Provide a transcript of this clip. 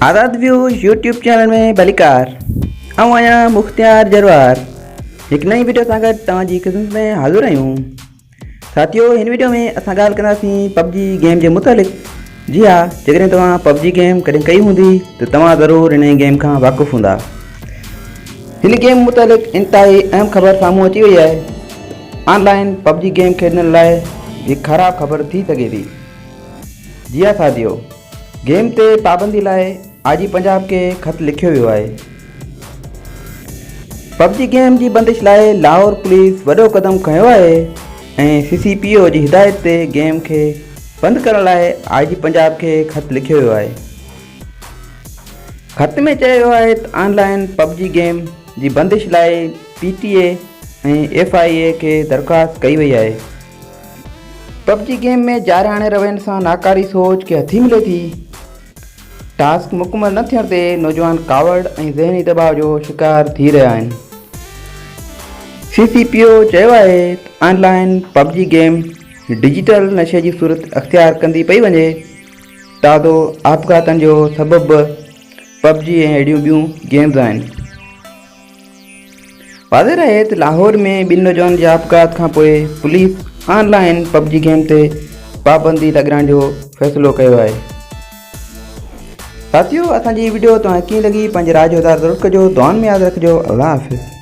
आज़ाद view YouTube channel में भलीकार ऐं आहियां मुख्तियार जरवार एक नई वीडियो सां गॾु तव्हांजी ख़िदमत में हाज़िर आहियूं। साथियों, हिन वीडियो में असां ॻाल्हि कंदासीं पबजी गेम जे मुतालिक़। जी हाँ, जेकॾहिं तव्हां पबजी गेम कॾहिं कई हूंदी त तव्हां ज़रूरु हिन गेम खां वाक़ुफ़ु हूंदा। हिन गेम मुतालिक़ इंतहाई अहम ख़बर साम्हूं अची वई आहे। ऑनलाइन पबजी गेम खेॾण लाइ हिकु ख़राबु ख़बर थी सघे थी। जी हाँ साथियों, गेम ते पाबंदी लाइ आजी पंजाब के ख़त लिखियो वियो आहे। पबजी गेम जी बंदिश लाइ लाहौर पुलिस वॾो क़दम खयो आहे ऐं CCPO जी हिदायत ते गेम खे बंदि करण लाइ आजी पंजाब के ख़त लिखियो वियो आहे। ख़त में चयो वियो आहे त ऑनलाइन पबजी गेम जी बंदिश लाइ PTA ऐं FIA खे दरख़्वास्त कई वई आहे। पबजी गेम में जारिहाणे रवैयनि सां नाकारी सोच खे हथी मिले थी। टास्क मुकमल न थियण ते नौजवान कावड़ ऐं ज़हनी दबाव जो शिकार थी रहिया आहिनि। CCPO चयो आहे त ऑनलाइन पबजी गेम डिजिटल नशे जी सूरत अख़्तियार कंदी पई वञे। ताज़ो आपघातनि जो सबबु पबजी ऐं अहिड़ियूं ॿियूं गेम्स आहिनि। वाज़ेह रहे त लाहौर में ॿिनि नौजवाननि जे आपघात खां पोइ पुलिस ऑनलाइन पबजी गेम ते पाबंदी लॻाइण जो फ़ैसिलो कयो आहे। साथियों, असांजी वीडियो तव्हांखे कीअं लॻी पंहिंजे राय जो इज़हार ज़रूरु कजो। दुआउनि में यादि रखिजो। अल्लाह हाफ़िज़।